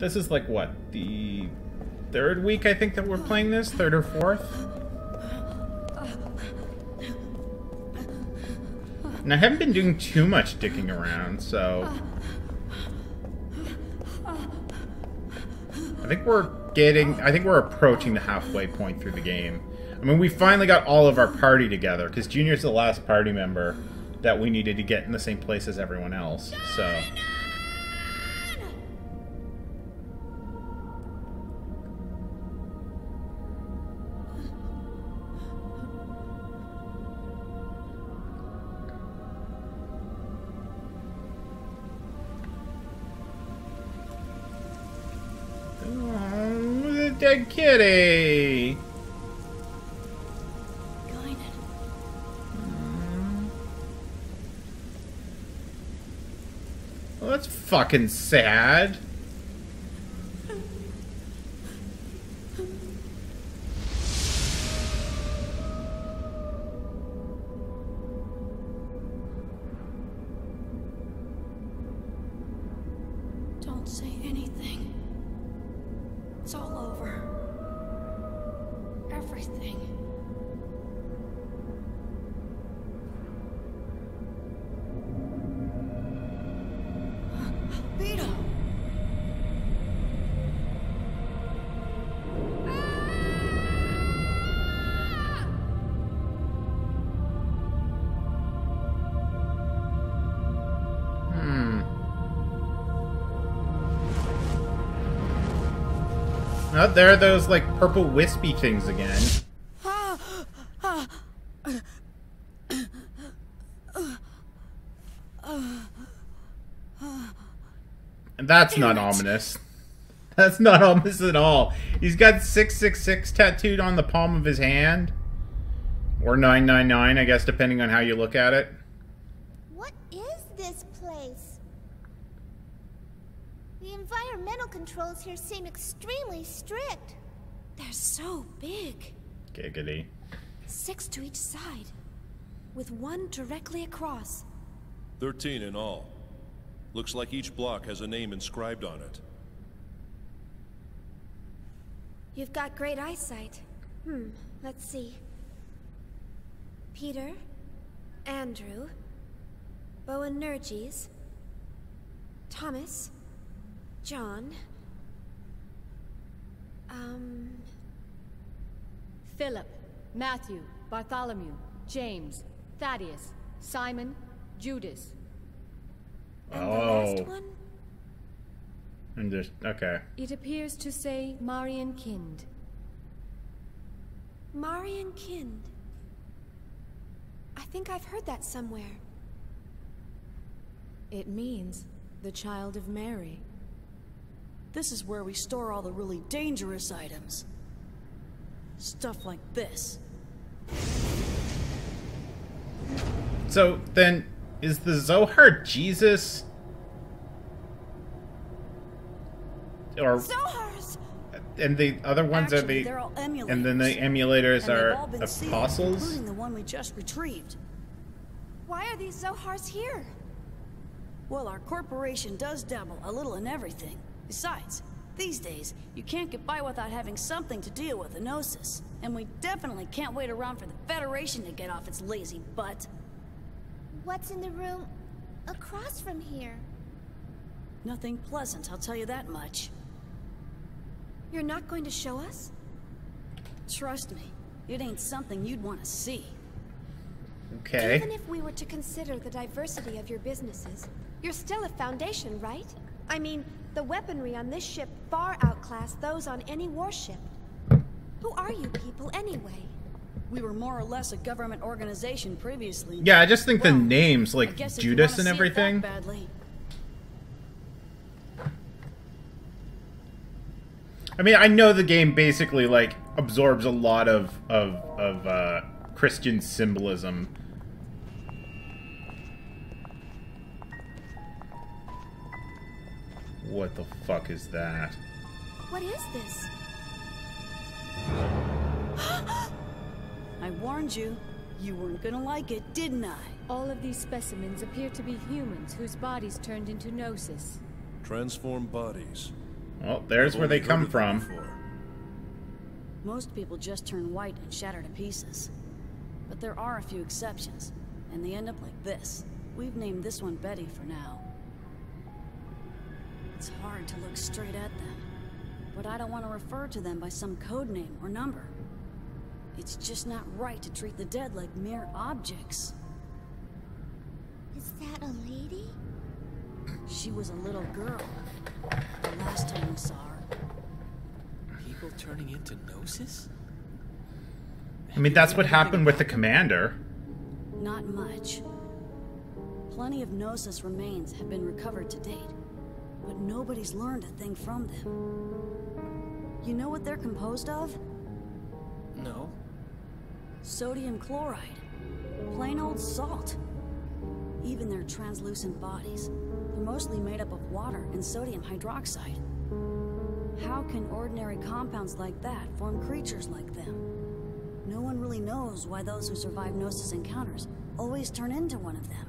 This is like, what, the third week, I think, that we're playing this? Third or fourth? And I haven't been doing too much dicking around, so... I think we're approaching the halfway point through the game. I mean, we finally got all of our party together, because Junior's the last party member that we needed to get in the same place as everyone else, so... Dead kitty! Well, that's fucking sad. Don't say anything. It's all over. Everything. Vito! Oh, there are those, like, purple wispy things again. And that's not ominous. That's not ominous at all. He's got 666 tattooed on the palm of his hand. Or 999, I guess, depending on how you look at it. What is this place? The environmental controls here seem extremely strict. They're so big. Giggity. 6 to each side, with 1 directly across. 13 in all. Looks like each block has a name inscribed on it. You've got great eyesight. Let's see. Peter, Andrew, Boanerges, Thomas, John, Philip, Matthew, Bartholomew, James, Thaddeus, Simon, Judas. and the last one? And just, okay. It appears to say Marian Kind. Marian Kind. I think I've heard that somewhere. It means the child of Mary. This is where we store all the really dangerous items. Stuff like this. So, then, is the Zohar Jesus? Or... Zohars! And the other ones Actually, are they're all emulators. And then the emulators And they've are all been sealed, apostles? including the one we just retrieved. Why are these Zohars here? Well, our corporation does dabble a little in everything. Besides, these days, you can't get by without having something to deal with the Gnosis. And we definitely can't wait around for the Federation to get off its lazy butt. What's in the room across from here? Nothing pleasant, I'll tell you that much. You're not going to show us? Trust me, it ain't something you'd want to see. Okay. Even if we were to consider the diversity of your businesses, you're still a Foundation, right? I mean, the weaponry on this ship far outclass those on any warship. Who are you people, anyway? We were more or less a government organization previously. Yeah, I just think the Well, names, I like guess if you Judas wanna and see it that everything. badly. I mean, I know the game basically, like, absorbs a lot of Christian symbolism. What the fuck is that? What is this? I warned you. You weren't gonna like it, didn't I? All of these specimens appear to be humans whose bodies turned into Gnosis. Transformed bodies. Well, there's where they come from. Most people just turn white and shatter to pieces. But there are a few exceptions, and they end up like this. We've named this one Betty for now. It's hard to look straight at them, but I don't want to refer to them by some code name or number. It's just not right to treat the dead like mere objects. Is that a lady? She was a little girl, the last time we saw her. People turning into Gnosis? I mean, that's what happened with the commander. Not much. Plenty of Gnosis remains have been recovered to date, but nobody's learned a thing from them. You know what they're composed of? No. Sodium chloride. Plain old salt. Even their translucent bodies, they're mostly made up of water and sodium hydroxide. How can ordinary compounds like that form creatures like them? No one really knows why those who survive Gnosis encounters always turn into one of them.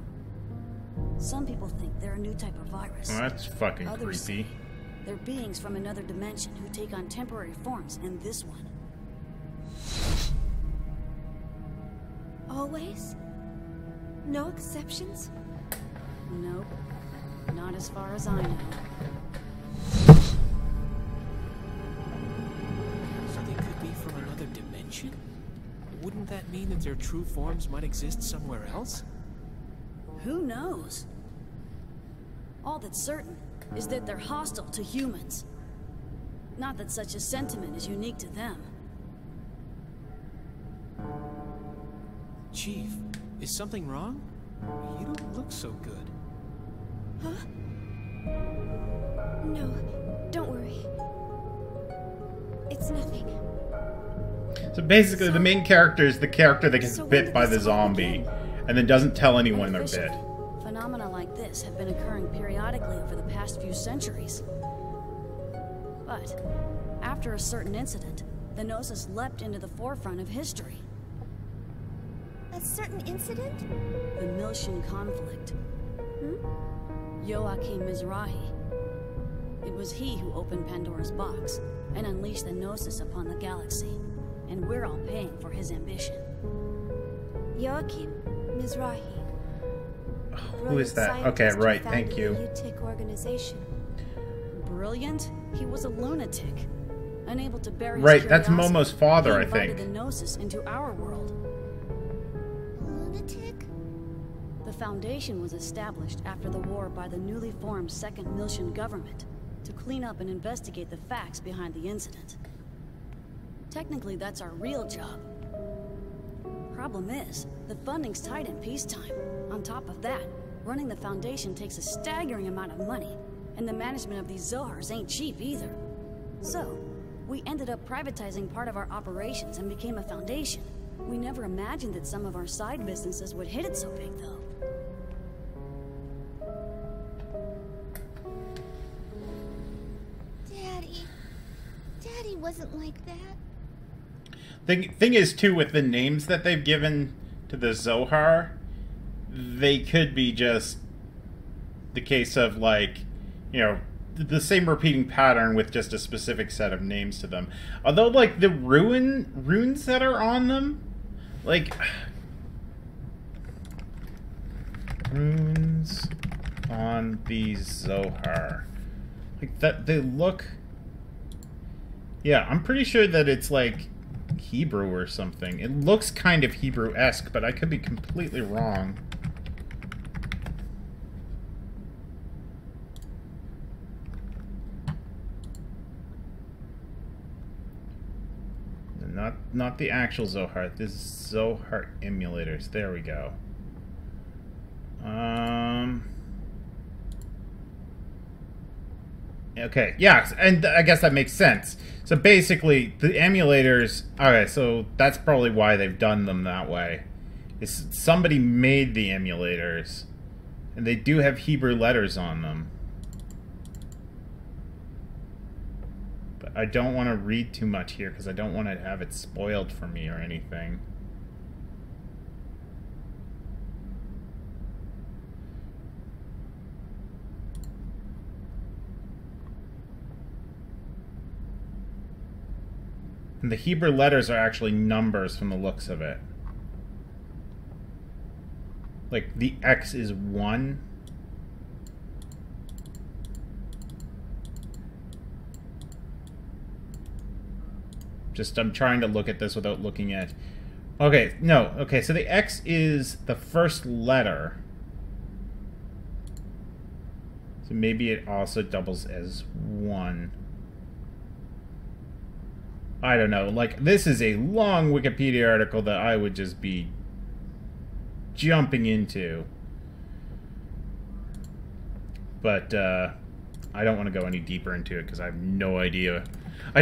Some people think they're a new type of virus. Well, that's fucking Others creepy. say they're beings from another dimension who take on temporary forms in this one. Always? No exceptions? Nope. Not as far as I know. So they could be from another dimension? Wouldn't that mean that their true forms might exist somewhere else? Who knows? All that's certain is that they're hostile to humans. Not that such a sentiment is unique to them. Chief, is something wrong? You don't look so good. Huh? No, don't worry. It's nothing. So basically, the main character is the character that gets bit by the zombie, and then doesn't tell anyone they're bit. Phenomena like this have been occurring periodically over the past few centuries. But after a certain incident, the Gnosis leapt into the forefront of history. A certain incident? The Miltian conflict. Joachim Mizrahi. It was he who opened Pandora's box and unleashed the Gnosis upon the galaxy. And we're all paying for his ambition. Joachim Mizrahi. Who is that? Okay, right, thank you. Lunatic organization. Brilliant? He was a lunatic. Unable to bear his Right, that's curiosity, Momo's father, he I think. invited the Gnosis into our world. Lunatic? The Foundation was established after the war by the newly formed Second Miltian government to clean up and investigate the facts behind the incident. Technically, that's our real job. Problem is, the funding's tight in peacetime. On top of that, running the Foundation takes a staggering amount of money, and the management of these Zohars ain't cheap either. So, we ended up privatizing part of our operations and became a foundation. We never imagined that some of our side businesses would hit it so big, though. Daddy wasn't like that. Thing is, too, with the names that they've given to the Zohar, they could be just the case of, like, you know, the same repeating pattern with just a specific set of names to them. Although, like, the runes that are on them, like, runes on the Zohar, like, that they look, yeah, I'm pretty sure that it's like Hebrew or something. It looks kind of Hebrew-esque, but I could be completely wrong. Not the actual Zohar. This is Zohar emulators. There we go. Okay, yeah, and I guess that makes sense. So basically, the emulators... Okay, so that's probably why they've done them that way. Is somebody made the emulators, and they do have Hebrew letters on them. But I don't want to read too much here, because I don't want to have it spoiled for me or anything. And the Hebrew letters are actually numbers from the looks of it. Like, the X is 1. Just, I'm trying to look at this without looking at... Okay, no. Okay, so the X is the first letter. So maybe it also doubles as 1. I don't know. Like, this is a long Wikipedia article that I would just be jumping into. But, I don't want to go any deeper into it because I have no idea. I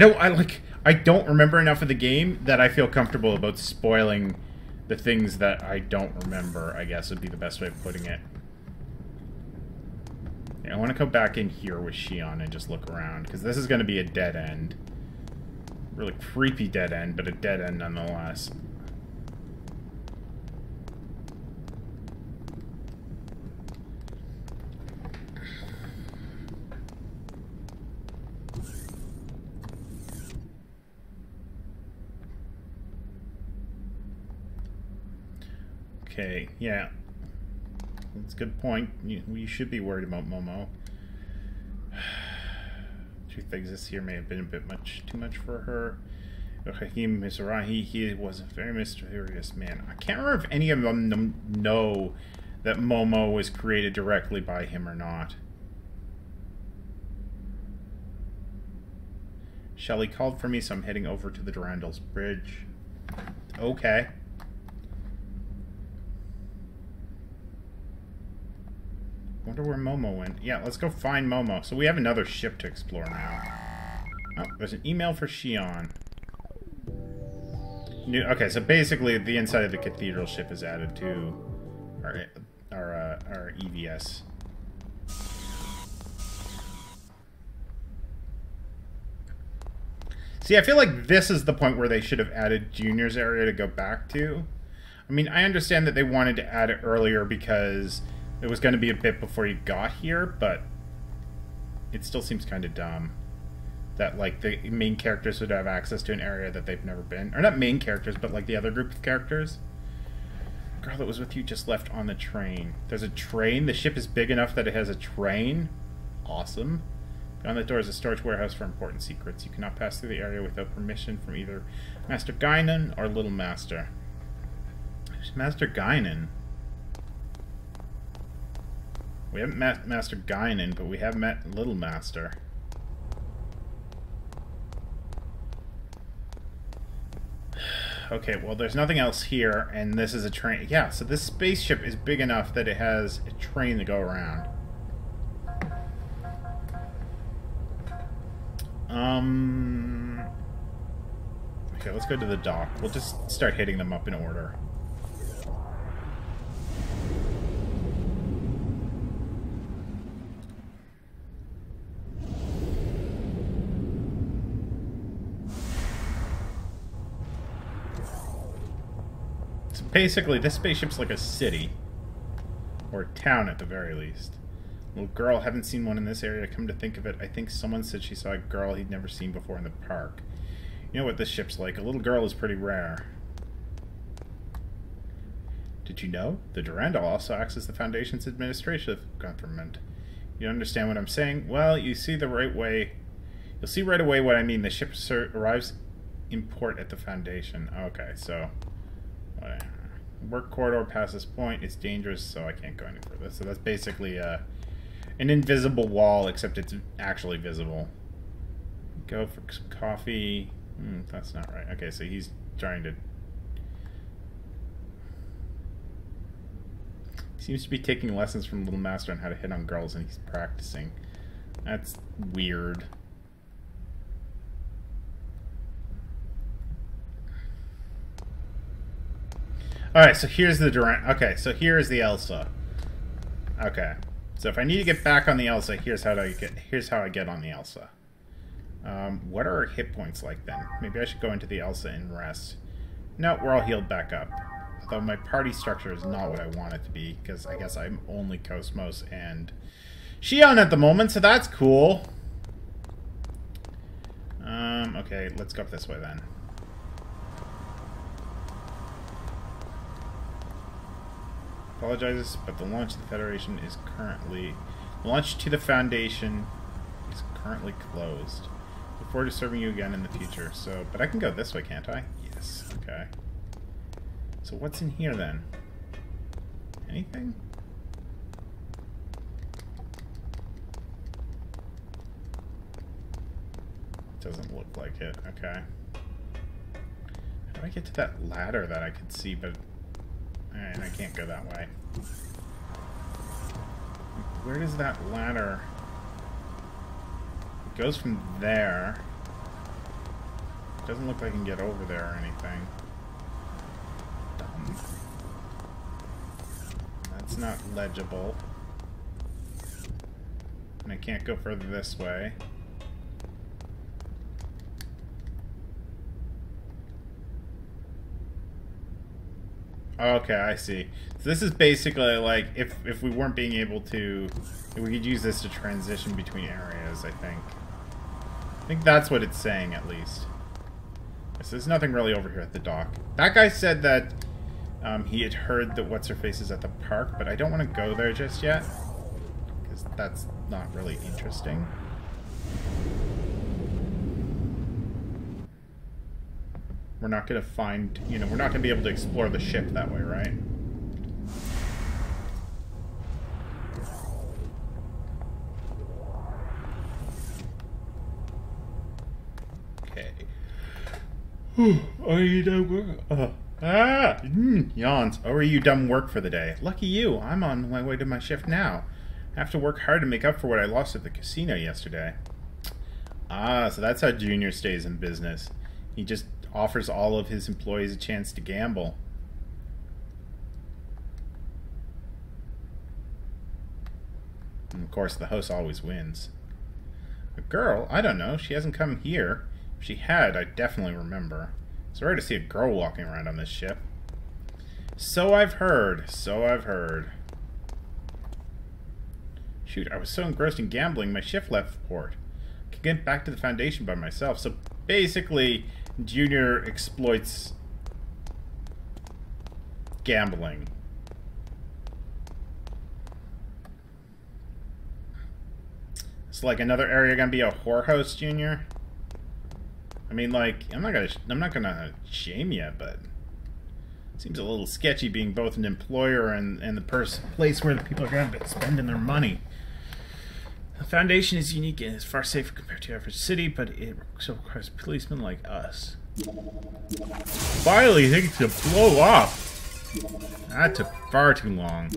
don't remember enough of the game that I feel comfortable about spoiling the things that I don't remember, I guess would be the best way of putting it. Yeah, I want to go back in here with Shion and just look around, because this is going to be a dead end. Really creepy dead end, but a dead end nonetheless. Okay, yeah. That's a good point. You should be worried about Momo. Truth exists here may have been a bit too much for her. Hakim Mizrahi, he was a very mysterious man. I can't remember if any of them know that Momo was created directly by him or not. Shelly called for me, so I'm heading over to the Durandal's Bridge. Okay. Wonder where Momo went. Yeah, let's go find Momo. So we have another ship to explore now. Oh, there's an email for Shion. Okay, so basically the inside of the cathedral ship is added to our EVS. See, I feel like this is the point where they should have added Junior's area to go back to. I mean, I understand that they wanted to add it earlier because it was going to be a bit before you got here, but it still seems kind of dumb that, like, the main characters would have access to an area that they've never been. Or not main characters, but, like, the other group of characters. Girl that was with you just left on the train. There's a train? The ship is big enough that it has a train? Awesome. Beyond the door is a storage warehouse for important secrets. You cannot pass through the area without permission from either Master Guinan or Little Master. Who's Master Guinan? We haven't met Master Guinan, but we have met Little Master. Okay, well, there's nothing else here, and this is a train. Yeah, so this spaceship is big enough that it has a train to go around. Okay, let's go to the dock. We'll just start hitting them up in order. Basically, this spaceship's like a city. Or a town, at the very least. Little girl, haven't seen one in this area. Come to think of it, I think someone said she saw a girl he'd never seen before in the park. You know what this ship's like. A little girl is pretty rare. Did you know? The Durandal also acts as the Foundation's administrative government. You understand what I'm saying? Well, you see the right way. You'll see right away what I mean. The ship arrives in port at the Foundation. Okay, so... whatever. Work corridor past this point. It's dangerous, so I can't go any further. So that's basically an invisible wall, except it's actually visible. Go for some coffee. That's not right. Okay, so he's trying to... He seems to be taking lessons from Little Master on how to hit on girls, and he's practicing. That's weird. Alright, so here's the Durant. Okay, so here's the Elsa. Okay. So if I need to get back on the Elsa, here's how I get on the Elsa. What are our hit points like then? Maybe I should go into the Elsa and rest. No, we're all healed back up. Although my party structure is not what I want it to be, because I guess I'm only Cosmos and Shion at the moment, so that's cool. Okay, let's go up this way then. Apologizes, but the launch to the Foundation is currently closed. Look forward to serving you again in the future. So, but I can go this way, can't I? Yes. Okay. So what's in here then? Anything? Doesn't look like it. Okay. How do I get to that ladder that I could see, but and I can't go that way. Where does that ladder? It goes from there. Doesn't look like I can get over there or anything. Dumb. That's not legible. And I can't go further this way. Okay, I see. So this is basically like if we weren't being able to, if we could use this to transition between areas. I think that's what it's saying at least. So there's nothing really over here at the dock. That guy said that he had heard that what's her face is at the park, but I don't want to go there just yet because that's not really interesting. We're not going to find, we're not going to be able to explore the ship that way, right? Okay. Are you done work? Yawns. Or are you done work for the day? Lucky you. I'm on my way to my shift now. I have to work hard to make up for what I lost at the casino yesterday. Ah, so that's how Junior stays in business. He just offers all of his employees a chance to gamble. And of course, the host always wins. A girl? I don't know. She hasn't come here. If she had, I'd definitely remember. It's rare to see a girl walking around on this ship. So I've heard. So I've heard. Shoot, I was so engrossed in gambling, my shift left port. I could get back to the Foundation by myself. So basically, Junior exploits gambling. It's like another area gonna be a whorehouse, Junior. I mean, like, I'm not gonna shame you, but it seems a little sketchy being both an employer and the place where the people are gonna be spending their money. The Foundation is unique and is far safer compared to average city, but it still requires policemen like us. Finally, things to blow up. That took far too long.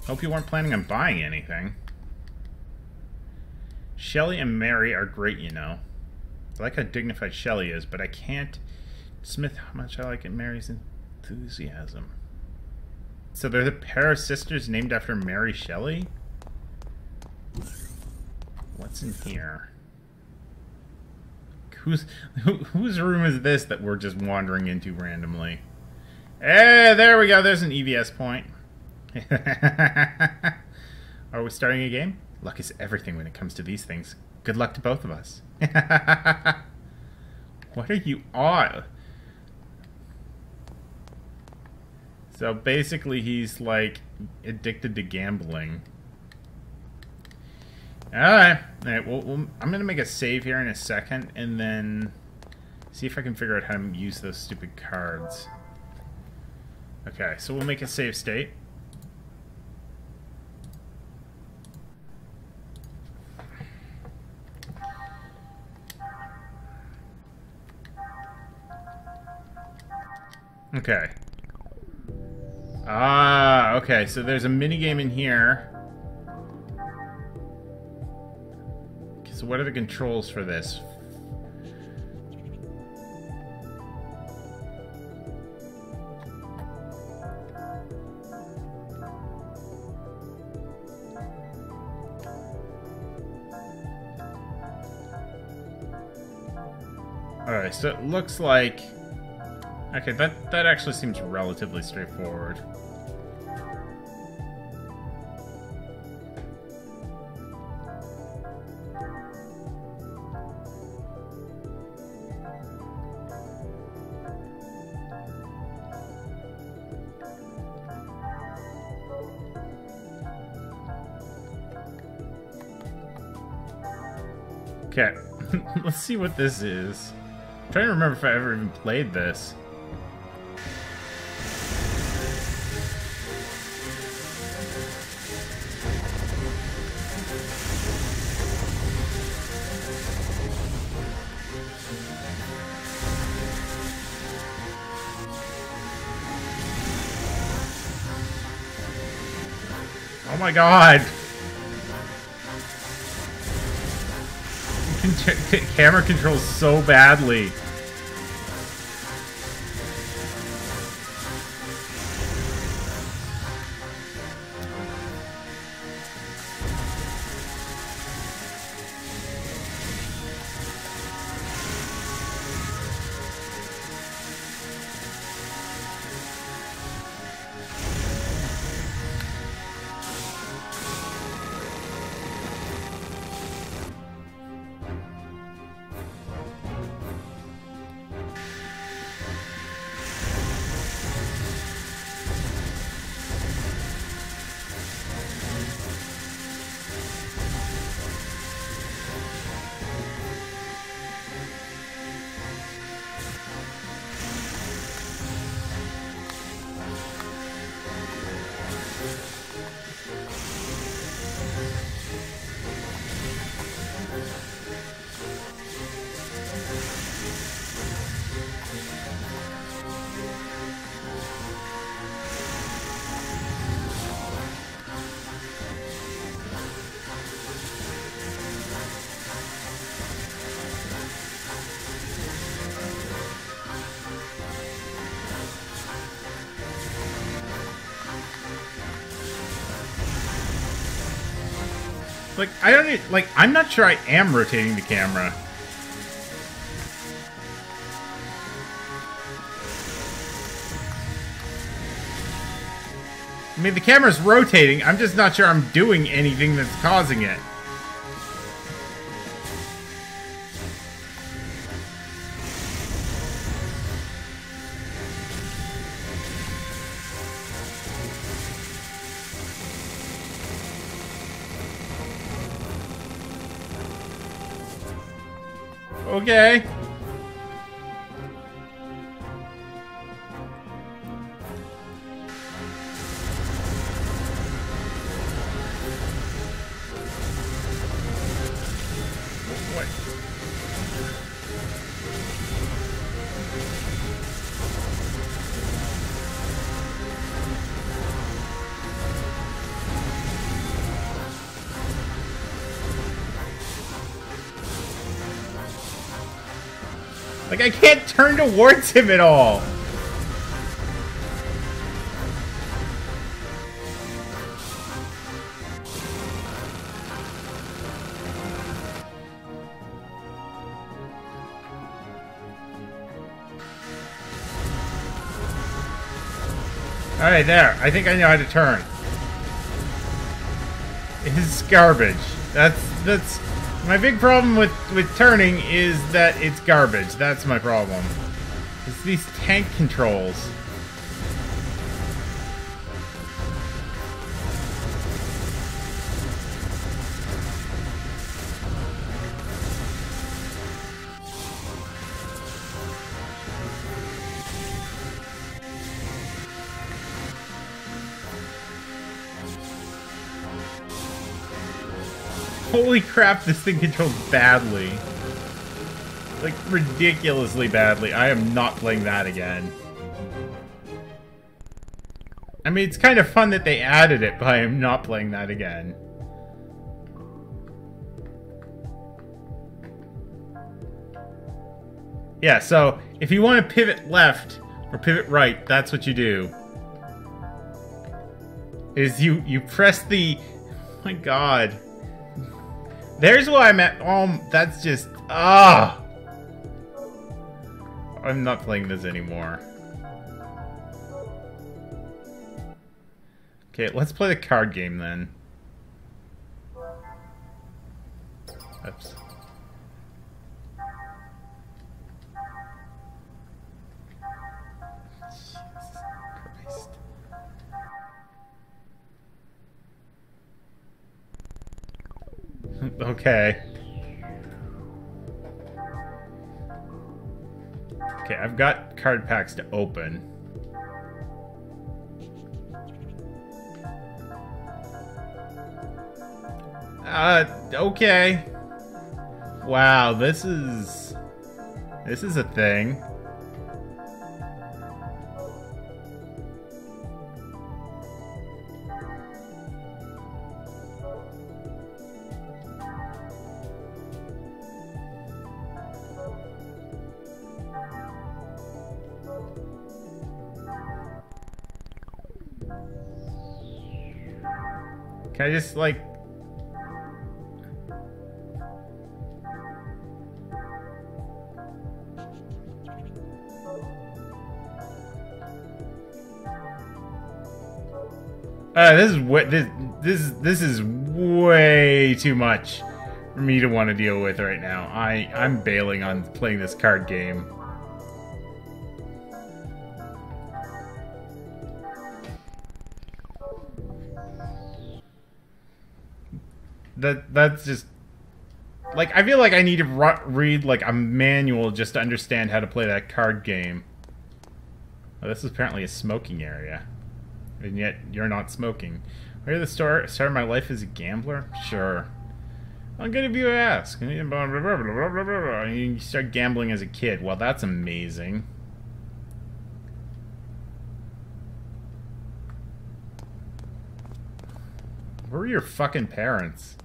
Hope you weren't planning on buying anything. Shelley and Mary are great, you know. I like how dignified Shelley is, but I can't Smith how much I like Mary's enthusiasm. So they're the pair of sisters named after Mary Shelley? What's in here? Whose room is this that we're just wandering into randomly? Hey, there we go. There's an EVS point. Are we starting a game? Luck is everything when it comes to these things. Good luck to both of us. What are you on? So basically he's like addicted to gambling. Alright. Alright, well, I'm going to make a save here in a second and then see if I can figure out how to use those stupid cards. Okay, so we'll make a save state. Okay. Ah, okay, so there's a minigame in here. Okay, so what are the controls for this? Alright, so it looks like... Okay, that actually seems relatively straightforward. Okay, let's see what this is. I'm trying to remember if I ever even played this. Oh my god! Camera controls so badly. Like, I don't need, like, I'm not sure I am rotating the camera. I mean, the camera's rotating, I'm just not sure I'm doing anything that's causing it. Okay. What? Like, I can't turn towards him at all. Alright, there. I think I know how to turn. It's garbage. That's... My big problem with turning is that it's garbage. That's my problem. It's these tank controls. Holy crap, this thing controls badly. Like, ridiculously badly. I am not playing that again. I mean, it's kind of fun that they added it, but I am not playing that again. Yeah, so, if you want to pivot left, or pivot right, that's what you do. Is you press the... Oh my god. There's why I'm at... that's just... Ah! I'm not playing this anymore. Okay, let's play the card game then. Oops. Jesus Christ. Okay. Okay, I've got card packs to open. Okay. Wow, this is a thing. Can I just, like... this is way too much for me to want to deal with right now. I'm bailing on playing this card game. That's just... Like, I feel like I need to read, like, a manual just to understand how to play that card game. Oh, this is apparently a smoking area. And yet, you're not smoking. Are you the start of my life as a gambler? Sure. I'm good if you ask. You start gambling as a kid. Well, that's amazing. Where are your fucking parents?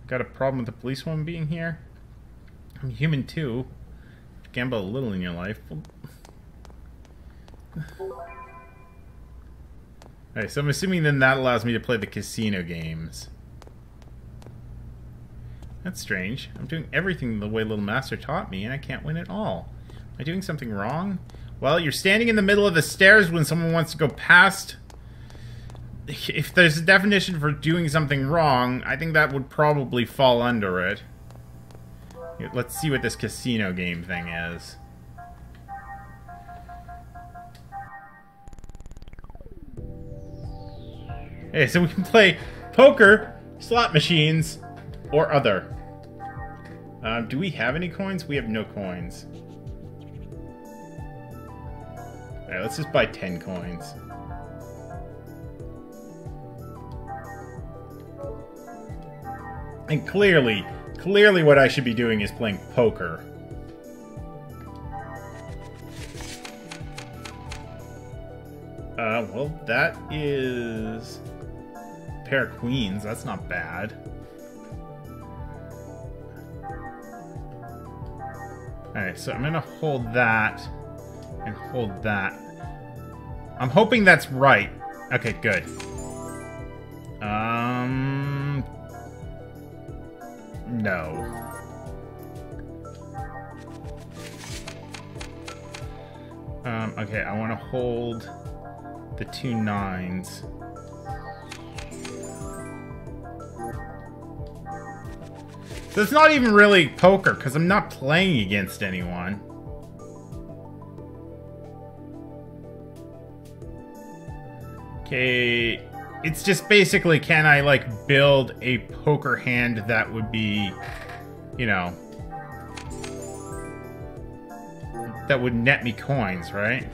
Got a problem with the police woman being here? I'm human too. Gamble a little in your life. Alright, so I'm assuming then that allows me to play the casino games. That's strange. I'm doing everything the way Little Master taught me, and I can't win at all. Am I doing something wrong? Well, you're standing in the middle of the stairs when someone wants to go past. If there's a definition for doing something wrong, I think that would probably fall under it. Let's see what this casino game thing is. Hey, so we can play poker, slot machines, or other. Do we have any coins? We have no coins. Alright, let's just buy 10 coins. And clearly what I should be doing is playing poker. Well, that is a pair of queens. That's not bad. Alright, so I'm gonna hold that and hold that. I'm hoping that's right. Okay, good. No. Okay, I want to hold the 2 9s. So it's not even really poker, because I'm not playing against anyone. Okay, it's just basically, can I, like, build a poker hand that would be, you know, that would net me coins, right?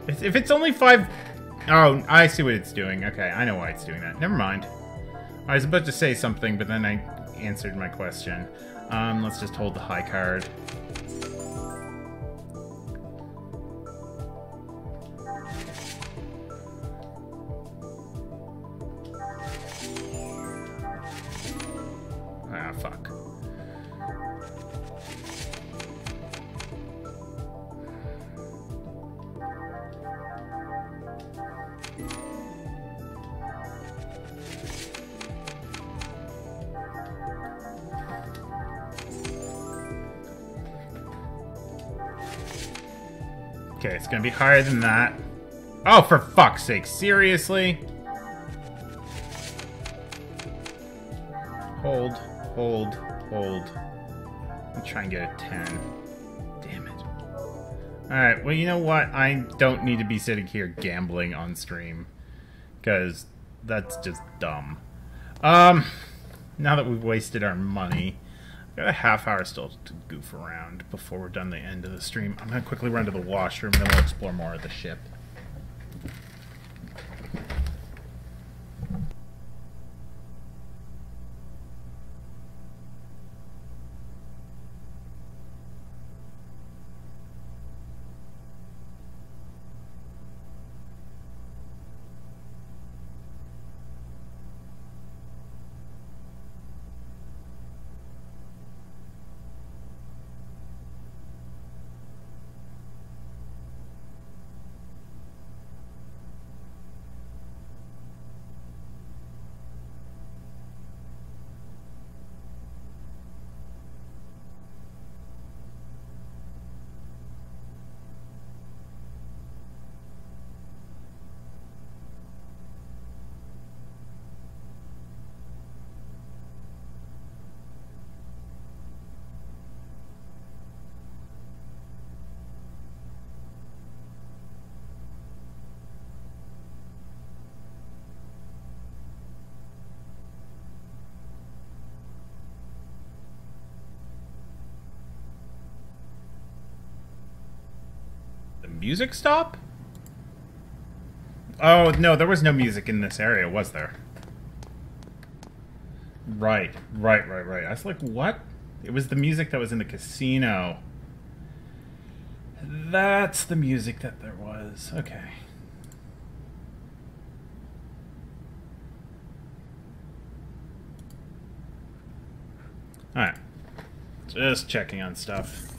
If it's only 5... Oh, I see what it's doing. Okay, I know why it's doing that. Never mind. I was about to say something, but then I answered my question. Let's just hold the high card. Ah, fuck. Okay, it's gonna be higher than that. Oh, for fuck's sake, seriously? Hold, hold, hold. I'll try and get a 10. Damn it. Alright, well, you know what? I don't need to be sitting here gambling on stream. Because that's just dumb. Now that we've wasted our money, I've got a half hour still to goof around before we're done the end of the stream. I'm going to quickly run to the washroom and then we'll explore more of the ship. Music stop? Oh, no, there was no music in this area, was there? Right. I was like, what? It was the music that was in the casino. That's the music that there was. Okay. Alright. Just checking on stuff.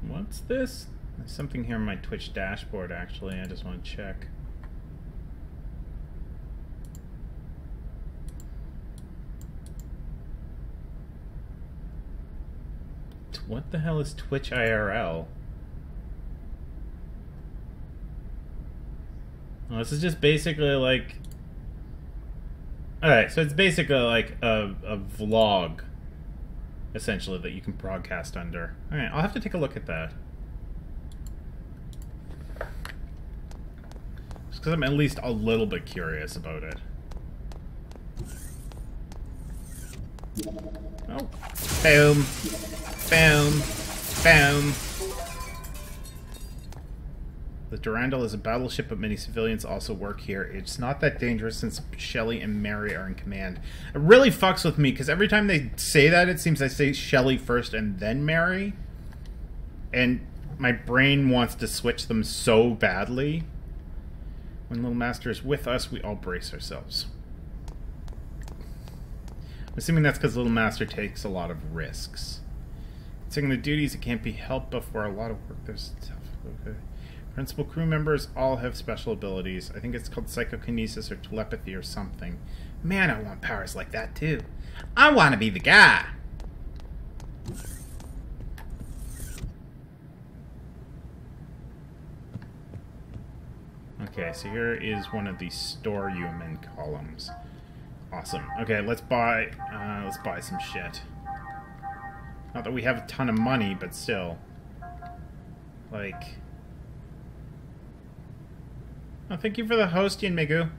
What's this? There's something here on my Twitch dashboard, actually. I just want to check. What the hell is Twitch IRL? Well, this is just basically like... Alright, so it's basically like a vlog, essentially, that you can broadcast under. Alright, I'll have to take a look at that. Just because I'm at least a little bit curious about it. Oh. Boom. Boom. Boom. The Durandal is a battleship, but many civilians also work here. It's not that dangerous since Shelly and Mary are in command. It really fucks with me, because every time they say that, it seems I say Shelly first and then Mary. And my brain wants to switch them so badly. When Little Master is with us, we all brace ourselves. I'm assuming that's because Little Master takes a lot of risks. Considering the duties, it can't be helped but for a lot of work. There's stuff. Okay. Principal crew members all have special abilities. I think it's called psychokinesis or telepathy or something. Man, I want powers like that too. I want to be the guy. Okay, so here is one of the store human columns. Awesome. Okay, let's buy some shit. Not that we have a ton of money, but still. Like... Oh, thank you for the host, Yinmigu.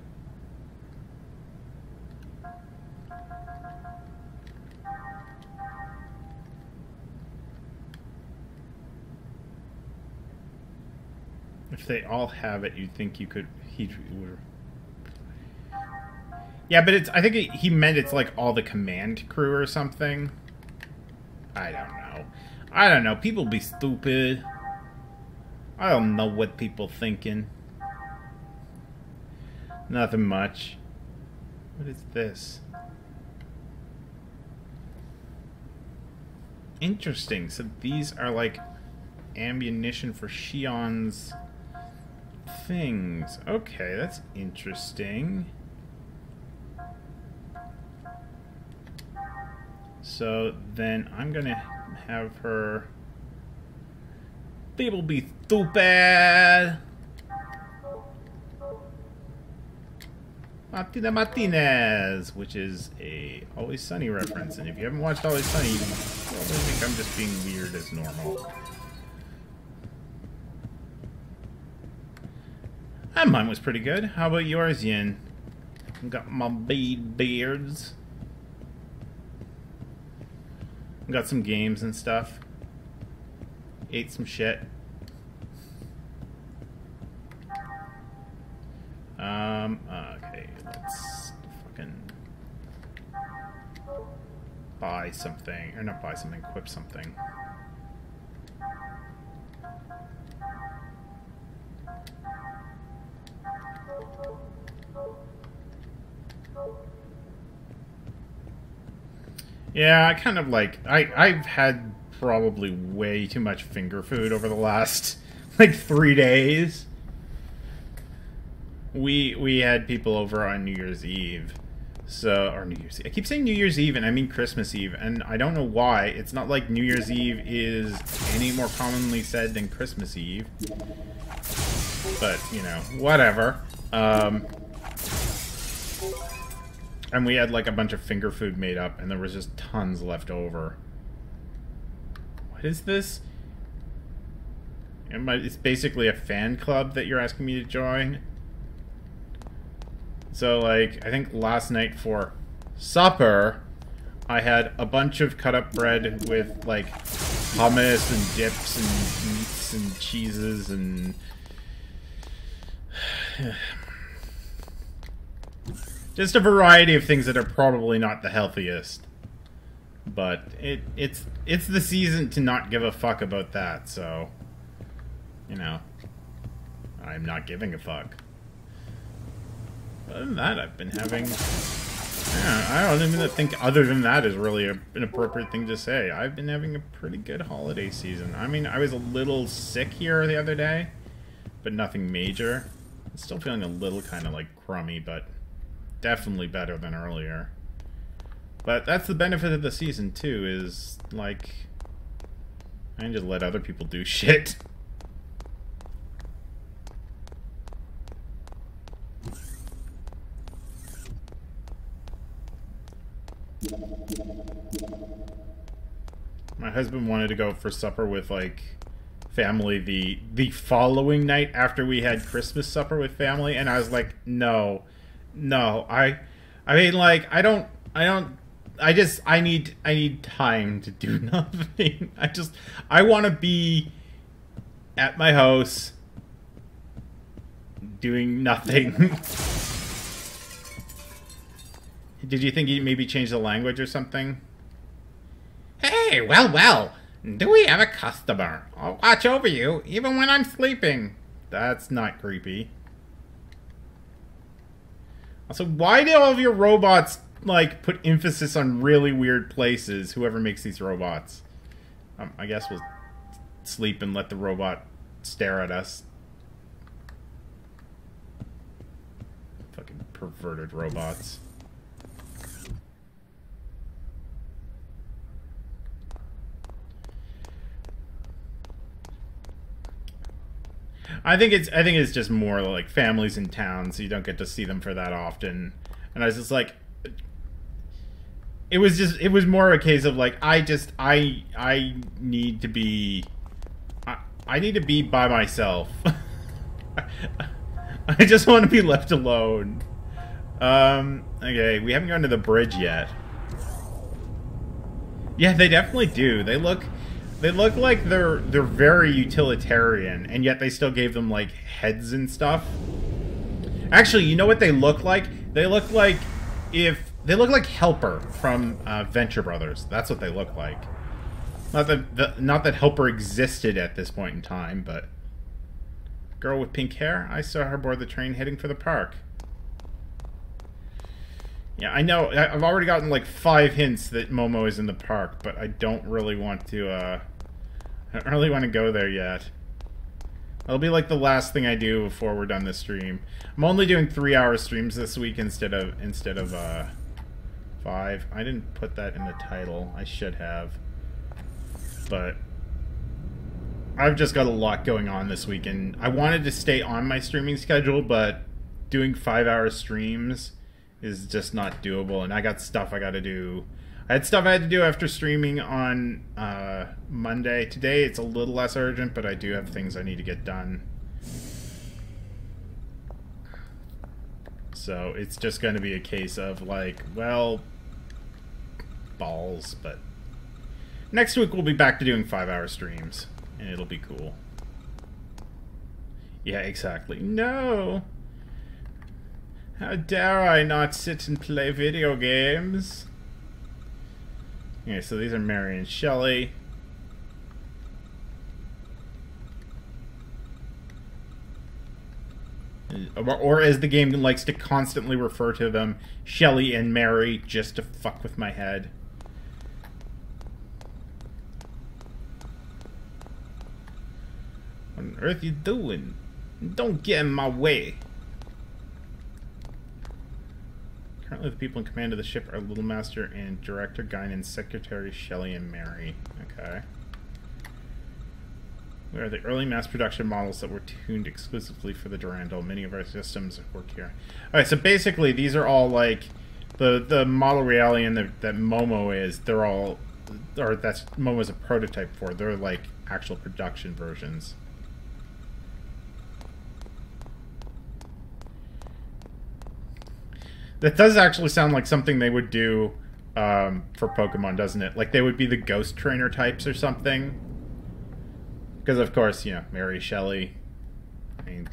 If they all have it, you'd think you could... Yeah, but it's... I think he meant it's like all the command crew or something. I don't know. I don't know. People be stupid. I don't know what people thinking. Nothing much. What is this? Interesting. So these are like ammunition for Shion's things. Okay, that's interesting. So then I'm gonna have her... People be stupid! Martina Martinez, which is a Always Sunny reference. And if you haven't watched Always Sunny, you probably think I'm just being weird as normal. And mine was pretty good. How about yours, Yin? Got my beards. Got some games and stuff. Ate some shit. Okay, let's fucking buy something. Or not buy something, equip something. Yeah, I kind of like... I've had probably way too much finger food over the last, like, 3 days. We had people over on New Year's Eve. So, or New Year's Eve. I keep saying New Year's Eve, and I mean Christmas Eve, and I don't know why. It's not like New Year's Eve is any more commonly said than Christmas Eve. But, you know, whatever. And we had like a bunch of finger food made up, and there was just tons left over. What is this? It's basically a fan club that you're asking me to join. So, like, I think last night for supper, I had a bunch of cut-up bread with, like, hummus and dips and meats and cheeses and... just a variety of things that are probably not the healthiest. But it's the season to not give a fuck about that, so... you know. I'm not giving a fuck. Other than that, I've been having... yeah, I don't even think other than that is really an appropriate thing to say. I've been having a pretty good holiday season. I mean, I was a little sick here the other day, but nothing major. I'm still feeling a little kind of like crummy, but definitely better than earlier. But that's the benefit of the season, too, is, like, I can just let other people do shit. My husband wanted to go for supper with, like, family the following night after we had Christmas supper with family, and I was like, no. I mean, like, I need time to do nothing. I want to be at my house doing nothing. Did you think he maybe changed the language or something? Hey, well, do we have a customer? I'll watch over you, even when I'm sleeping. That's not creepy. Also, why do all of your robots, like, put emphasis on really weird places, whoever makes these robots? I guess we'll sleep and let the robot stare at us. Fucking perverted robots. I think it's just more like families in town, so you don't get to see them for that often. And I was just like, it was more a case of like, I need to be by myself. I just want to be left alone. Okay, we haven't gone to the bridge yet. Yeah, they definitely do. They look like they're very utilitarian, and yet they still gave them, like, heads and stuff. Actually, you know what they look like? They look like Helper from Venture Brothers. That's what they look like. Not that Helper existed at this point in time, but... girl with pink hair? I saw her board the train heading for the park. Yeah, I know. I've already gotten like 5 hints that Momo is in the park, but I don't really want to, I don't really want to go there yet. That'll be like the last thing I do before we're done this stream. I'm only doing 3-hour streams this week instead of 5. I didn't put that in the title. I should have. But I've just got a lot going on this week, and I wanted to stay on my streaming schedule, but doing 5-hour streams is just not doable, and I got stuff I gotta do. I had stuff I had to do after streaming on Monday. Today it's a little less urgent, but I do have things I need to get done. So it's just going to be a case of like, well, balls, but next week we'll be back to doing 5-hour streams, and it'll be cool. Yeah, exactly. No! How dare I not sit and play video games? Okay, so these are Mary and Shelley. Or as the game likes to constantly refer to them, Shelley and Mary, just to fuck with my head. What on earth you doing? Don't get in my way. Currently, the people in command of the ship are Little Master and Director Guinan, Secretary Shelley, and Mary. Okay. We are the early mass production models that were tuned exclusively for the Durandal. Many of our systems work here. Alright, so basically, these are all like the model reality and that Momo is. They're all, or that's Momo's a prototype for. They're like actual production versions. That does actually sound like something they would do for Pokemon, doesn't it? Like they would be the ghost trainer types or something. Because, of course, you know, Mary Shelley. I mean,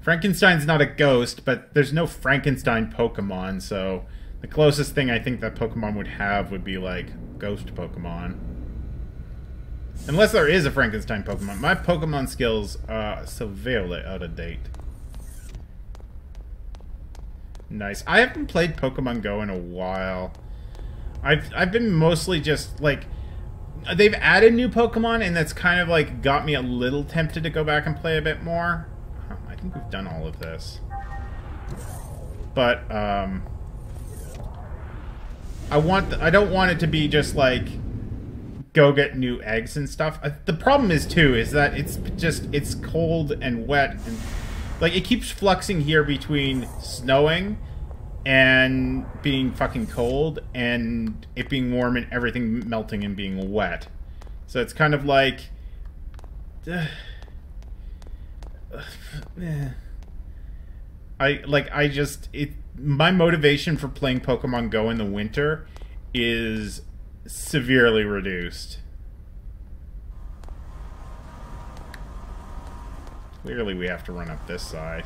Frankenstein's not a ghost, but there's no Frankenstein Pokemon, so the closest thing I think that Pokemon would have would be, like, ghost Pokemon. Unless there is a Frankenstein Pokemon. My Pokemon skills are severely out of date. Nice. I haven't played Pokemon Go in a while. I've been mostly just, like... They've added new Pokemon, and that's kind of, like, got me a little tempted to go back and play a bit more. I think we've done all of this. But, I don't want it to be just, like, go get new eggs and stuff. The problem is, too, is that it's cold and wet, and, like, it keeps fluxing here between snowing and being fucking cold, and it being warm and everything melting and being wet. So it's kind of like... my motivation for playing Pokemon Go in the winter is severely reduced. Clearly we have to run up this side.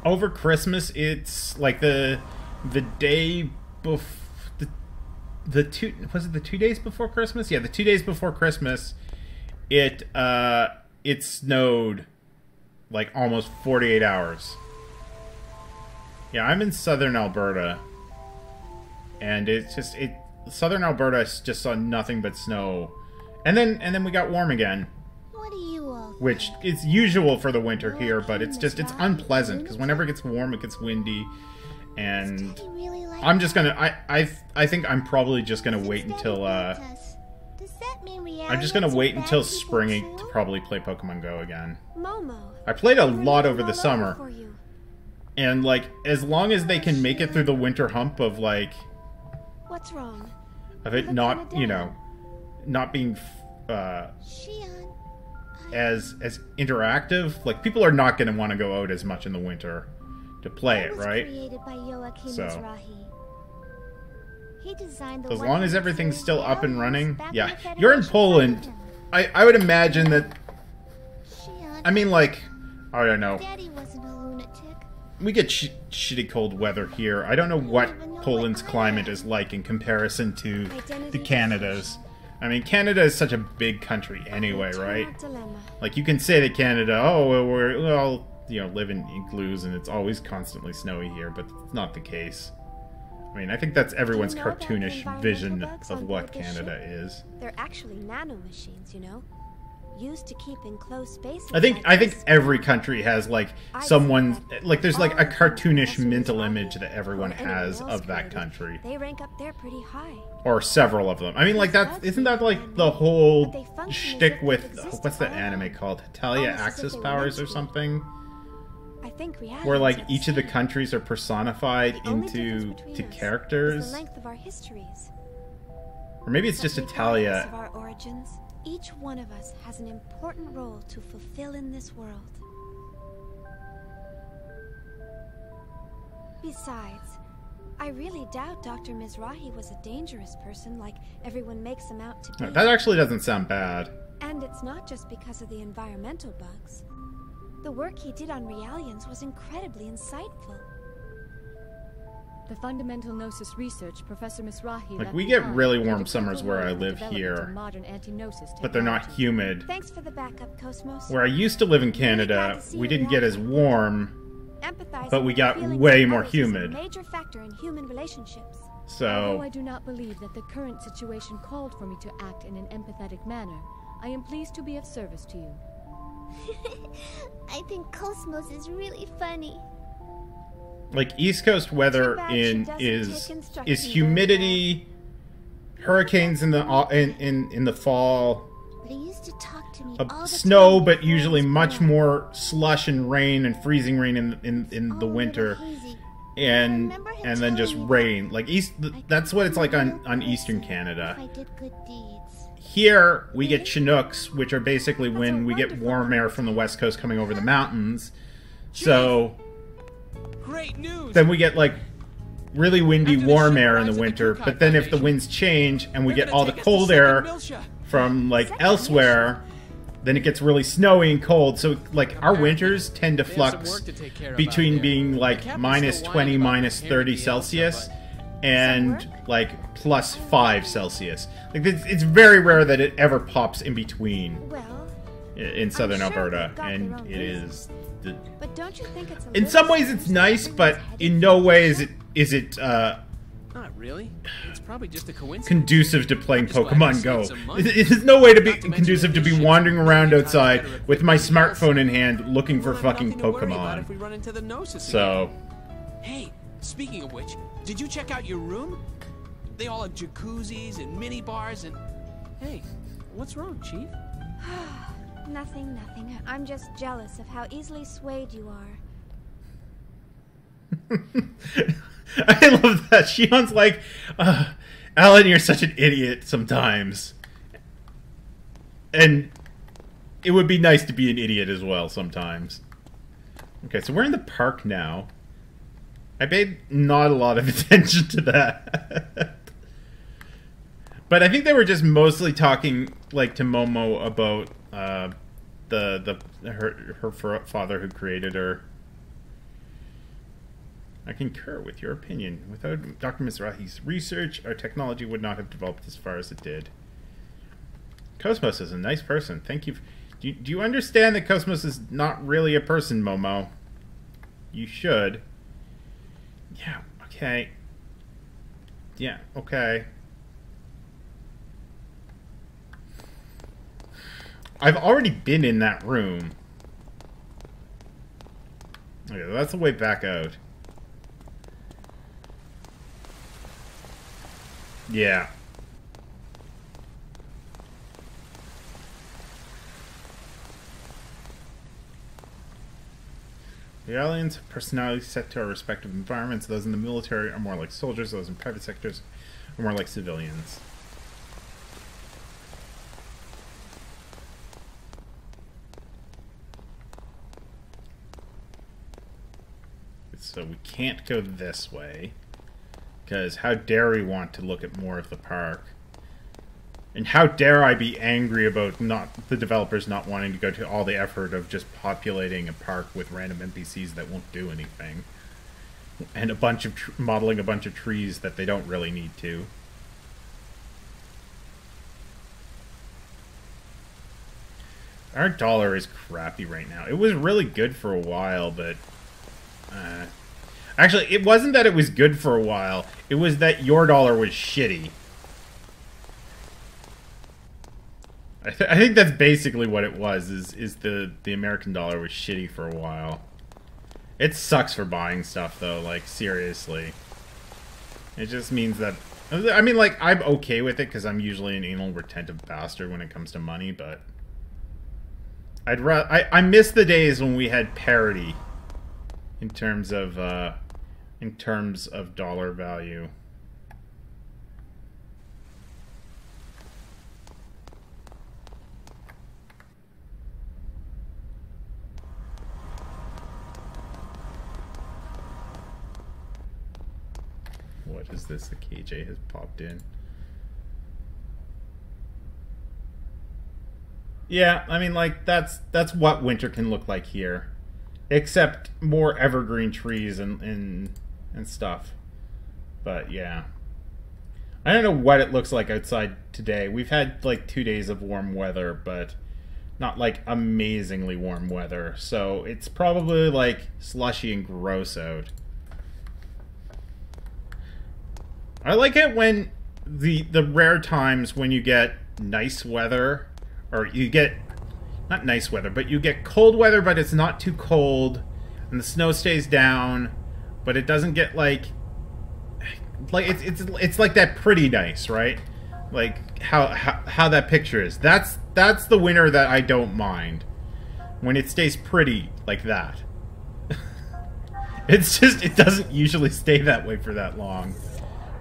Over Christmas, it's like the day before the 2 days before Christmas? Yeah, the 2 days before Christmas, it snowed like almost 48 hours. Yeah, I'm in southern Alberta, and southern Alberta just saw nothing but snow, and then we got warm again. Which is usual for the winter here, but it's unpleasant, because whenever it gets warm, it gets windy, and I'm just gonna, I think I'm probably just gonna wait until, spring to probably play Pokemon Go again. I played a lot over the summer, and, like, as long as they can make it through the winter hump of, like, what's wrong? Of it not, you know, not being, as interactive, like, people are not going to want to go out as much in the winter to play it, right? So as long as everything's still up and running, yeah. You're in Poland. I would imagine that, I mean, like, I don't know. We get shitty cold weather here. I don't know what Poland's climate is like in comparison to Canada's. I mean, Canada is such a big country anyway, right? Like, you can say to Canada, oh, well, we all, you know, live in igloos and it's always constantly snowy here, but it's not the case. I mean, I think that's everyone's cartoonish vision of what Canada is. They're actually nano machines, you know? used to keep in closed spaces. I think like this. every country has like someone like there's like a cartoonish mental image that everyone has of that country, They rank up there pretty high. or several of them. I mean, like isn't that like the whole shtick with what's that anime called, Hetalia Axis Powers or something, I think reality where like is each of the the same. countries are personified The only into difference between us is characters, the length of our histories. or maybe it's just But regardless of Hetalia. our origins, each one of us has an important role to fulfill in this world. Besides, I really doubt Dr. Mizrahi was a dangerous person like everyone makes him out to be. That actually doesn't sound bad. And it's not just because of the environmental bugs. The work he did on Realians was incredibly insightful. The fundamental gnosis research Professor Mizrahi Like left we get behind really had warm a summers pivotal where I role in the live development here, of modern anti-gnosis but they're not technology. humid. Thanks for the backup, Cosmos. Where I used to live in Really glad Canada, to see we you didn't get as reacting. warm, Empathizing but we with got the feelings way of more others is a humid. major factor in human relationships. Although I So do not believe that the current situation called for me to act in an empathetic manner, I am pleased to be of service to you. I think Cosmos is really funny. like East Coast weather Too bad she in doesn't is take instruction very humidity, hurricanes in the in the fall, But he used to talk to me all the snow, time but before I usually was much born. more slush and rain and freezing rain in All the a winter, little hazy. and remember him then just telling me rain. Like that's what it's like on Eastern Canada. If I did good deeds. Here we get Chinooks, which are basically when we get warm air from the west coast coming over the mountains. So Great news! then we get like really windy After the warm ship air in arrives the at the winter, Kukai but then if the Foundation, winds change and we they're get gonna all the take us to cold Second air Miltia. from like elsewhere, then it gets really snowy and cold. So like our winters tend to They have some flux work to take care of out between there. being The like captain's minus still 20, whining about minus comparing 30 the Celsius, but- and like plus 5 Celsius. Like it's very rare that it ever pops in between Well, in southern sure Alberta, they've got their and own it is. reasons. but don't you think it's a In little some ways it's strange nice, that but everyone's in headed no for way the is it Not really. It's probably just a coincidence. conducive to playing I'm just glad Pokemon we Go. saved some money. It is no way to be Not to mention conducive to the be ship wandering around being outside better equipped with my than anything else. smartphone in hand looking for We'll have fucking nothing to worry about if we Pokemon. run into the Gnosis So, again. Hey, speaking of which, did you check out your room? They all have jacuzzis and mini bars and... Hey, what's wrong, Chief? Nothing, nothing. I'm just jealous of how easily swayed you are. I love that. Shion's like, Alan, you're such an idiot sometimes. And it would be nice to be an idiot as well sometimes. Okay, so we're in the park now. I paid not a lot of attention to that. But I think they were just mostly talking, like, to Momo about her father who created her. I concur with your opinion. Without Dr. Mizrahi's research, our technology would not have developed as far as it did. Cosmos is a nice person. Thank you. Do you understand that Cosmos is not really a person, Momo? You should. Yeah, okay. Yeah, okay. I've already been in that room. Okay, that's the way back out. Yeah. The aliens have personalities set to our respective environments. Those in the military are more like soldiers. Those in private sectors are more like civilians. So we can't go this way. Because how dare we want to look at more of the park? And how dare I be angry about the developers not wanting to go to all the effort of just populating a park with random NPCs that won't do anything. And a bunch of modeling a bunch of trees that they don't really need to. Our dollar is crappy right now. It was really good for a while, but... actually, it wasn't that it was good for a while. It was that your dollar was shitty. I think that's basically what it was, is the American dollar was shitty for a while. It sucks for buying stuff, though, like, seriously. It just means that... I mean, like, I'm okay with it, because I'm usually an anal retentive bastard when it comes to money, but... I miss the days when we had parity in terms of dollar value. What is this? The KJ has popped in. Yeah, I mean, like, that's what winter can look like here. Except more evergreen trees and stuff. But, yeah. I don't know what it looks like outside today. We've had, like, 2 days of warm weather, but not, like, amazingly warm weather. So, it's probably, like, slushy and gross out. I like it when the rare times when you get nice weather, or you get, not nice weather, but you get cold weather, but it's not too cold, and the snow stays down, but it doesn't get like it's like that pretty nice, right? Like how that picture is. That's the winter that I don't mind, when it stays pretty like that. It's just, it doesn't usually stay that way for that long.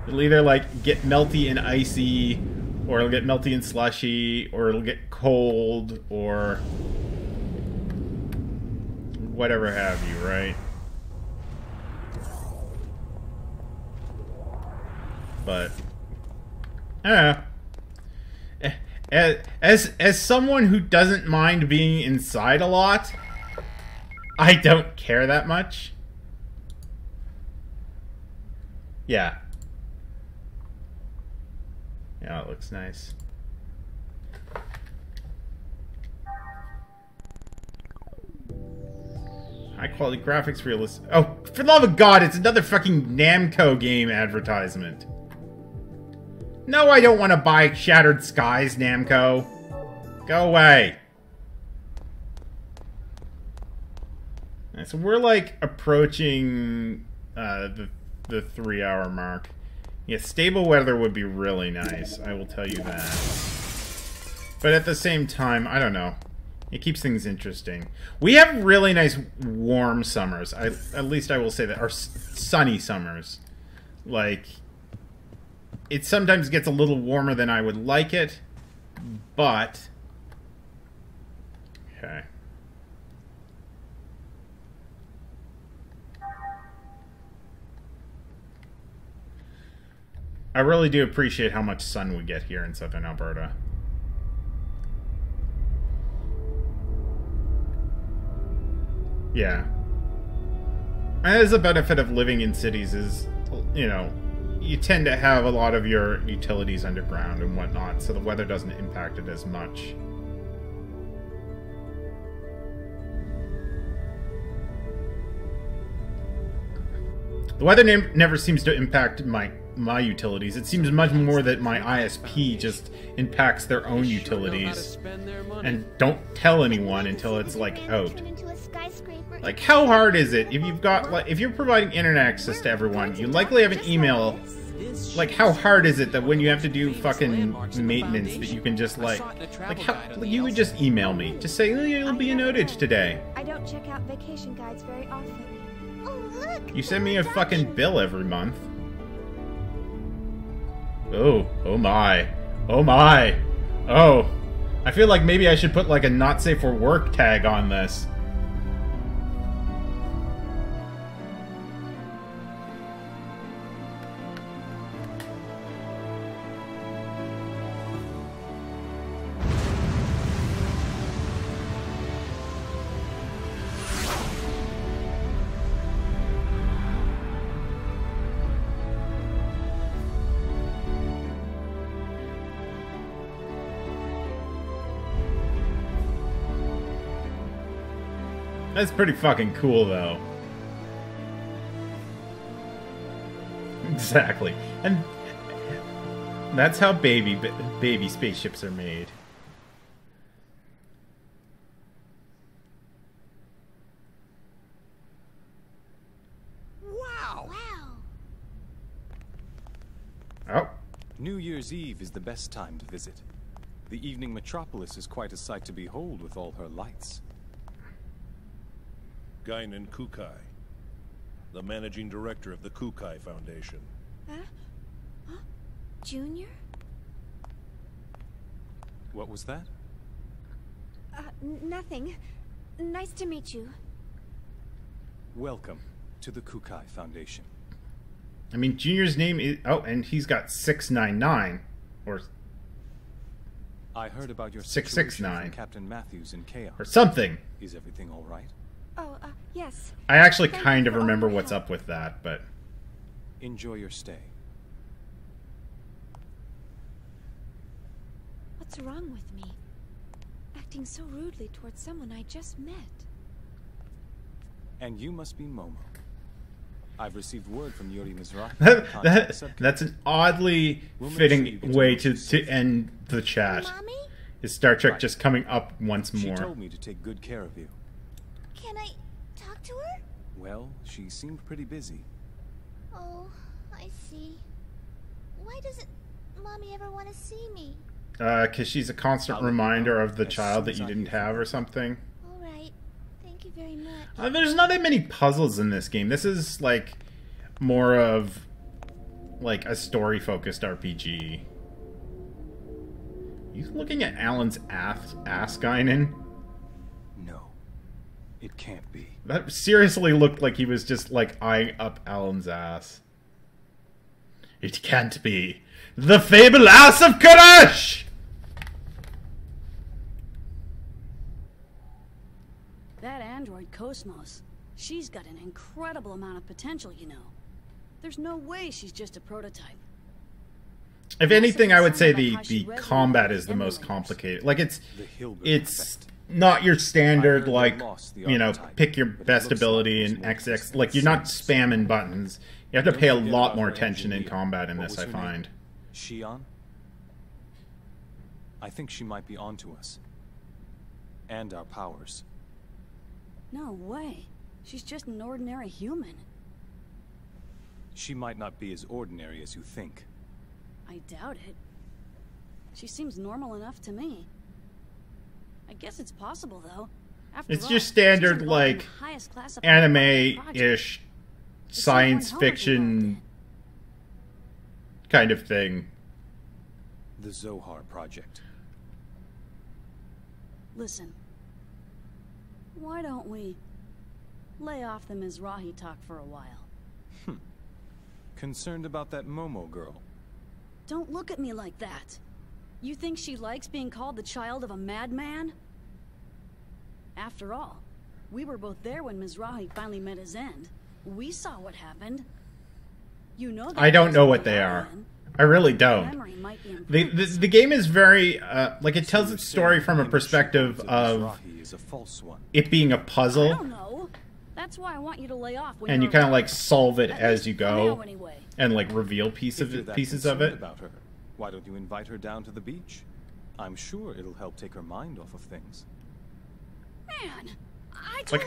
It'll either, like, get melty and icy, or it'll get melty and slushy, or it'll get cold, or whatever have you, right? But I don't know. As someone who doesn't mind being inside a lot, I don't care that much. Yeah. Yeah, it looks nice. High quality graphics, realistic. Oh, for the love of God, it's another fucking Namco game advertisement. No, I don't want to buy Shattered Skies, Namco. Go away. Right, so we're like approaching the 3-hour mark. Yeah, stable weather would be really nice, I will tell you that. But at the same time, I don't know. It keeps things interesting. We have really nice warm summers. At least I will say that. Or sunny summers. Like, it sometimes gets a little warmer than I would like it, but... Okay. I really do appreciate how much sun we get here in southern Alberta. Yeah. And that is a benefit of living in cities is, you know, you tend to have a lot of your utilities underground and whatnot, so the weather doesn't impact it as much. The weather never seems to impact my utilities. It seems much more that my ISP just impacts their own utilities and don't tell anyone until it's like out. Like, how hard is it if you've got, like, if you're providing internet access to everyone, you likely have an email. Like, how hard is it that when you have to do fucking maintenance that you can just like how, you would just email me, just say, oh, it'll be an outage today. I don't check out vacation guides very often. Oh, look! You send me a fucking bill every month. Oh, oh my. Oh my. Oh. I feel like maybe I should put like a not safe for work tag on this. That's pretty fucking cool, though. Exactly. And that's how baby spaceships are made. New Year's Eve is the best time to visit. The evening metropolis is quite a sight to behold with all her lights. Guinan Kukai, the managing director of the Kukai Foundation. Huh? Junior? What was that? Nothing. Nice to meet you. Welcome to the Kukai Foundation. I mean, Junior's name is... Oh, and he's got 699. Or... I heard about your 669 from Captain Matthews in Chaos. Or something. Is everything all right? Oh, yes. I actually kind of remember what's up with that, but... Enjoy your stay. What's wrong with me? Acting so rudely towards someone I just met. And you must be Momo. I've received word from Yuri Mizrahi. That's an oddly fitting way to end the chat. Mommy? Is Star Trek just coming up once more? She told me to take good care of you. Can I talk to her? Well, she seemed pretty busy. Oh, I see. Why doesn't Mommy ever want to see me? Because she's a constant reminder of the child that you didn't have or something. Alright. Thank you very much. There's not that many puzzles in this game. This is, like, more of, like, a story-focused RPG. You looking at Alan's ass, Guinan? No. It can't be. That seriously looked like he was just, like, eyeing up Alan's ass. It can't be. The fable ass of Karash! That android Cosmos, she's got an incredible amount of potential, you know. There's no way she's just a prototype. If anything, I would say the combat is the most complicated. Like, it's not your standard, like, you know, pick your best ability and XX. Like, you're not spamming buttons. You have to pay a lot more attention in combat in this, I find. Shion? I think she might be onto us. And our powers. No way. She's just an ordinary human. She might not be as ordinary as you think. I doubt it. She seems normal enough to me. I guess it's possible, though. After It's all, your standard, she's like, involved in the highest classified anime-ish project. science fiction kind of thing. The Zohar Project. Listen. Why don't we lay off the Mizrahi talk for a while? Concerned about that Momo girl? Don't look at me like that. You think she likes being called the child of a madman? After all, we were both there when Mizrahi finally met his end. We saw what happened. You know that I don't know what they are. I really don't. The game is very, like, it tells its story from a perspective of it being a puzzle. I don't know. That's why I want you to lay off. And you kind of, like, solve it as you go. And, like, reveal pieces of it. About her, why don't you invite her down to the beach? I'm sure it'll help take her mind off of things. Man,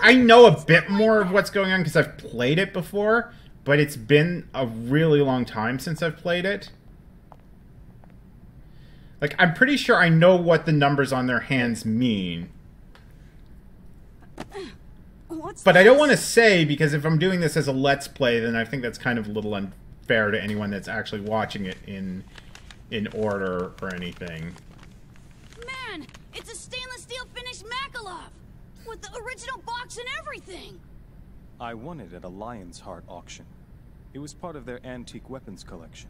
I know a bit more of what's going on because I've played it before, but it's been a really long time since I've played it. Like, I'm pretty sure I know what the numbers on their hands mean. But I don't want to say, because if I'm doing this as a Let's Play, then I think that's kind of a little unfair to anyone that's actually watching it in order or anything. Man, it's a stainless steel finished Makalov! With the original box and everything! I won it at a Lion's Heart auction. It was part of their antique weapons collection.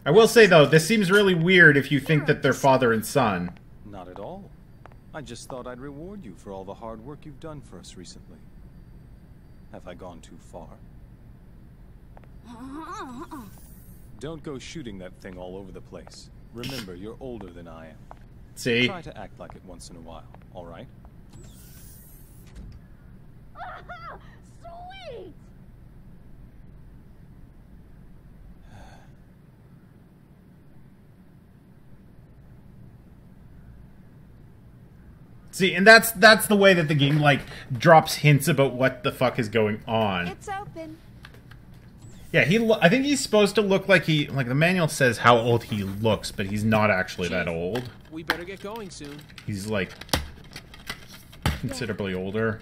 I will say, though, this seems really weird if you think that they're father and son. Not at all. I just thought I'd reward you for all the hard work you've done for us recently. Have I gone too far? Don't go shooting that thing all over the place. Remember, you're older than I am. See? Try to act like it once in a while, all right? Sweet! See, and that's the way that the game, like, drops hints about what the fuck is going on. It's open. Yeah, I think he's supposed to look like the manual says how old he looks, but he's not actually that old. We better get going soon. He's like considerably older.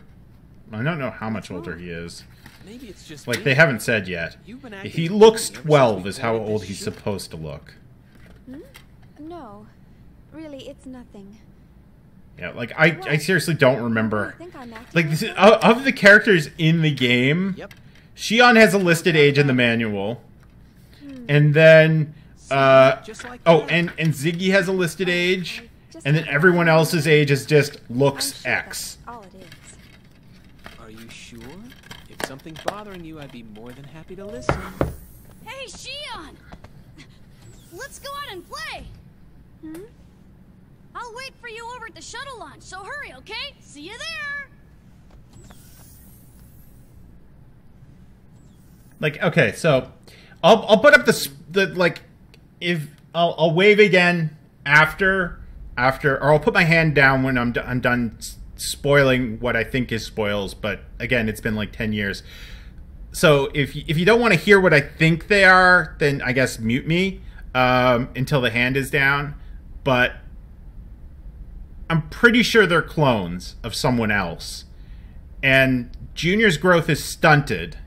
I don't know how much older he is. Maybe it's just like me. they haven't said yet. He looks 12 is how old he's supposed to look. No, really, it's nothing. Yeah, like I seriously don't remember. Like This of the characters in the game, Yep. Shion has a listed age in the manual, and then and Ziggy has a listed age, and then everyone else's age is just looks X. All it is. Are you sure? If something's bothering you, I'd be more than happy to listen. Hey, Shion! Let's go out and play! I'll wait for you over at the shuttle launch, so hurry, okay? See you there! Like, okay, so I'll put up I'll wave again after or I'll put my hand down when I'm done spoiling what I think is spoils, but again, it's been like 10 years. So if you don't want to hear what I think they are, then I guess mute me until the hand is down. But I'm pretty sure they're clones of someone else. And Junior's growth is stunted.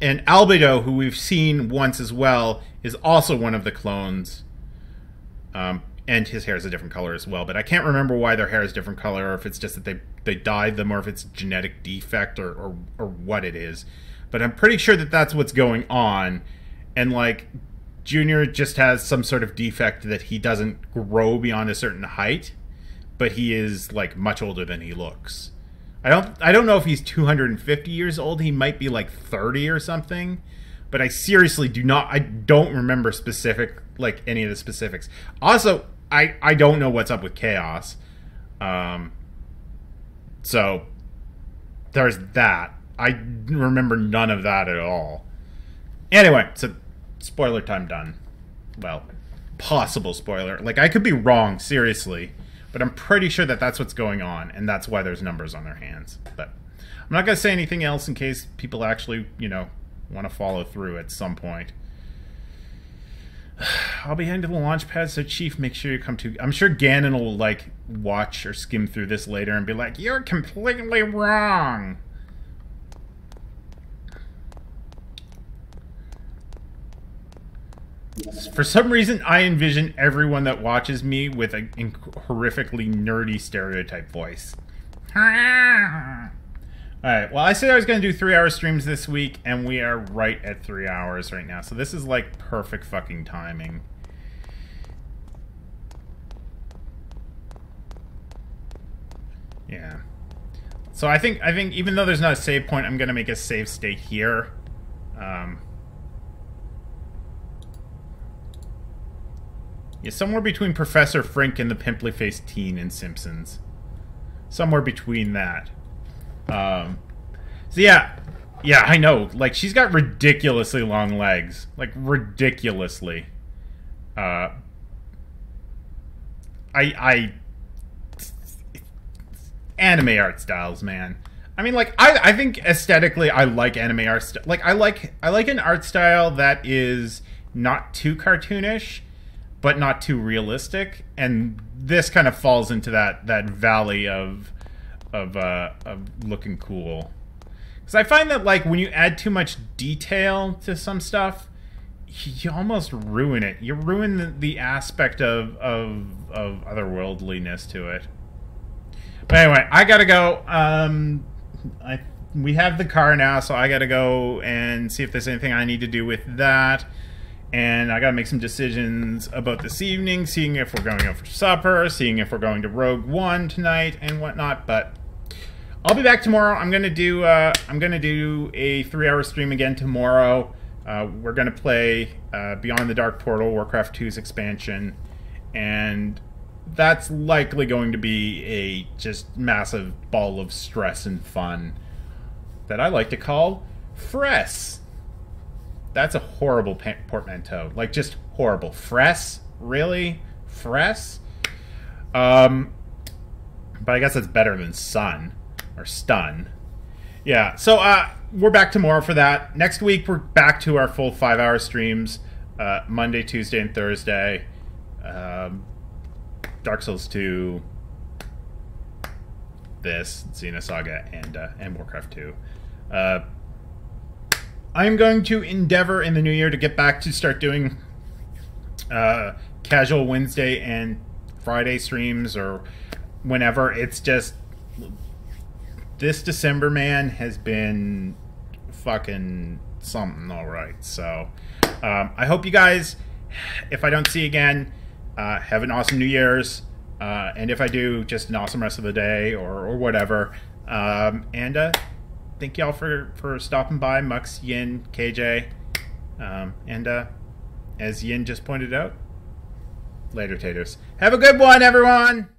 And Albedo, who we've seen once as well, is also one of the clones. And his hair is a different color as well. But I can't remember why their hair is a different color, or if it's just that they dyed them, or if it's a genetic defect, or what it is. But I'm pretty sure that that's what's going on. And, like, Junior just has some sort of defect that he doesn't grow beyond a certain height. But he is, like, much older than he looks. I don't know if he's 250 years old. He might be, like, 30 or something. But I seriously don't remember any of the specifics. Also, I don't know what's up with Chaos. So there's that. I remember none of that at all. Anyway, so spoiler time done. Well, possible spoiler. Like, I could be wrong, seriously. But I'm pretty sure that that's what's going on, and that's why there's numbers on their hands. But I'm not going to say anything else in case people actually, want to follow through at some point. I'll be heading to the launch pad, so Chief, make sure you come to... I'm sure Ganon will, like, watch or skim through this later and be like, you're completely wrong! For some reason, I envision everyone that watches me with a horrifically nerdy stereotype voice. Alright, well, I said I was going to do 3-hour streams this week, and we are right at 3 hours right now. So this is, like, perfect fucking timing. Yeah. So I think even though there's not a save point, I'm going to make a save state here. Yeah, somewhere between Professor Frink and the pimply-faced teen in Simpsons. Somewhere between that. So yeah, I know. Like, she's got ridiculously long legs. Like, ridiculously. Anime art styles, man. I mean, like, I think aesthetically I like anime art like, I like an art style that is not too cartoonish, but not too realistic, and this kind of falls into that valley of looking cool. Because I find that, like, when you add too much detail to some stuff, you almost ruin it. You ruin the aspect of otherworldliness to it. But anyway, I gotta go. We have the car now, so I gotta go and see if there's anything I need to do with that. And I gotta make some decisions about this evening, seeing if we're going out for supper, seeing if we're going to Rogue One tonight and whatnot. But I'll be back tomorrow. I'm gonna do a 3-hour stream again tomorrow. We're gonna play Beyond the Dark Portal, Warcraft 2's expansion, and that's likely going to be a just massive ball of stress and fun that I like to call Fress. That's a horrible portmanteau. Like, just horrible. Fress? Really? Fress? But I guess that's better than sun. Or stun. Yeah, so, we're back tomorrow for that. Next week, we're back to our full 5-hour streams. Monday, Tuesday, and Thursday. Dark Souls 2, this, Xenosaga, and Warcraft 2. I'm going to endeavor in the new year to get back to start doing casual Wednesday and Friday streams, or whenever. It's just, this December, man, has been fucking something, alright. So, I hope you guys, if I don't see you again, have an awesome New Year's. And if I do, just an awesome rest of the day, or whatever. And thank y'all for stopping by, Mux, Yin, KJ. And as Yin just pointed out, later, taters. Have a good one, everyone!